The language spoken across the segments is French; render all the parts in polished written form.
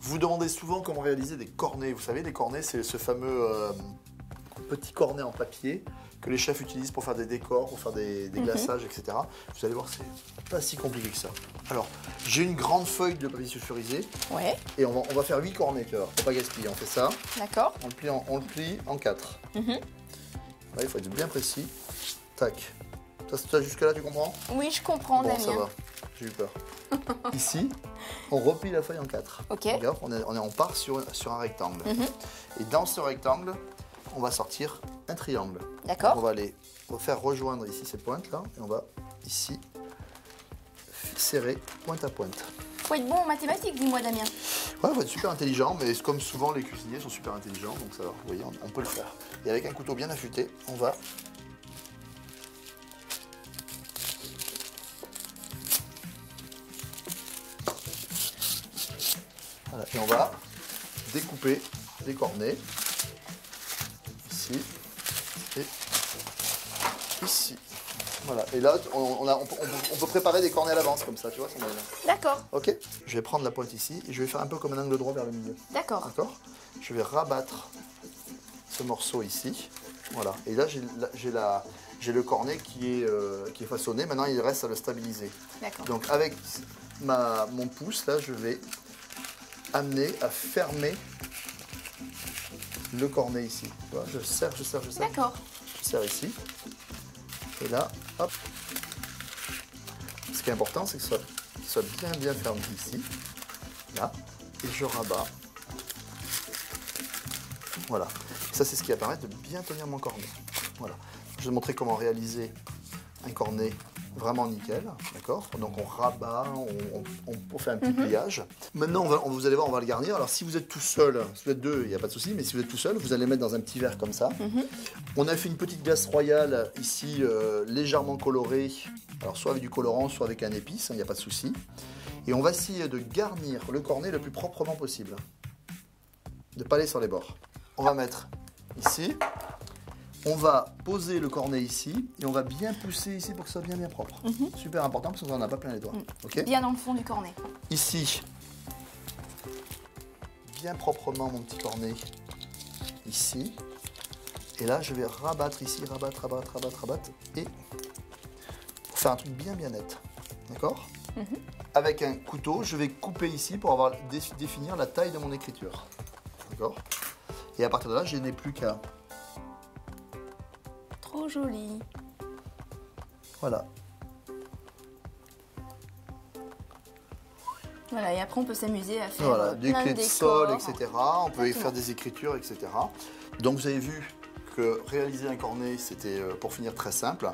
Vous demandez souvent comment réaliser des cornets. Vous savez, les cornets, c'est ce fameux petit cornet en papier que les chefs utilisent pour faire des décors, pour faire des glaçages, etc. Vous allez voir, c'est pas si compliqué que ça. Alors, j'ai une grande feuille de papier sulfurisé. Ouais. Et on va faire 8 cornets, tu vois. Faut pas gaspiller, on fait ça. D'accord. On le plie en 4. Là, il faut être bien précis. Tac. Toi, jusque-là, tu comprends? Oui, je comprends, Bon, Damien. ça va. J'ai eu peur. Ici, on replie la feuille en 4. Ok. Regarde, on part sur un rectangle. Et dans ce rectangle, on va sortir un triangle. D'accord. On va faire rejoindre ici ces pointes-là. Et on va ici serrer pointe à pointe. Faut être bon en mathématiques, dis-moi, Damien. Ouais, faut être super intelligent, mais comme souvent les cuisiniers sont super intelligents, donc ça va, vous voyez, on peut le faire. Et avec un couteau bien affûté, on va voilà, et on va découper les cornets ici et ici. Voilà, et là, on peut préparer des cornets à l'avance comme ça, tu vois. D'accord. Ok, je vais prendre la pointe ici et je vais faire un peu comme un angle droit vers le milieu. D'accord. D'accord. Je vais rabattre ce morceau ici. Voilà, et là, j'ai le cornet qui est façonné. Maintenant, il reste à le stabiliser. D'accord. Donc, avec mon pouce, là, je vais amener à fermer le cornet ici. Tu vois, je serre. D'accord. Je serre ici. Et là, hop. Ce qui est important, c'est que ce soit bien fermé ici. Là. Et je rabats. Voilà. Ça, c'est ce qui va permettre de bien tenir mon cornet. Voilà. Je vais te montrer comment réaliser un cornet vraiment nickel. D'accord. Donc, on rabat, on fait un petit pliage. Maintenant, vous allez voir, on va le garnir. Alors, si vous êtes tout seul, si vous êtes deux, il n'y a pas de souci. Mais si vous êtes tout seul, vous allez le mettre dans un petit verre comme ça. On a fait une petite glace royale ici, légèrement colorée. Alors, soit avec du colorant, soit avec un épice, il n'y a pas de souci. Et on va essayer de garnir le cornet le plus proprement possible. De ne pas aller sur les bords. On va mettre ici. On va poser le cornet ici et on va bien pousser ici pour que ce soit bien propre. Super important parce qu'on n'en a pas plein les doigts. Okay. Bien dans le fond du cornet. Ici, bien proprement mon petit cornet ici. Et là, je vais rabattre ici, rabattre. Et pour faire un truc bien net. D'accord. Avec un couteau, je vais couper ici pour définir la taille de mon écriture. D'accord. Et à partir de là, je n'ai plus qu'à... Trop joli. Voilà. Voilà, et après on peut s'amuser à faire voilà, des plein clés de de décors. sol, etc. On peut y Exactement. faire des écritures, etc. Donc vous avez vu que réaliser un cornet, c'était pour finir très simple.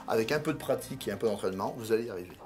Avec un peu de pratique et un peu d'entraînement, vous allez y arriver.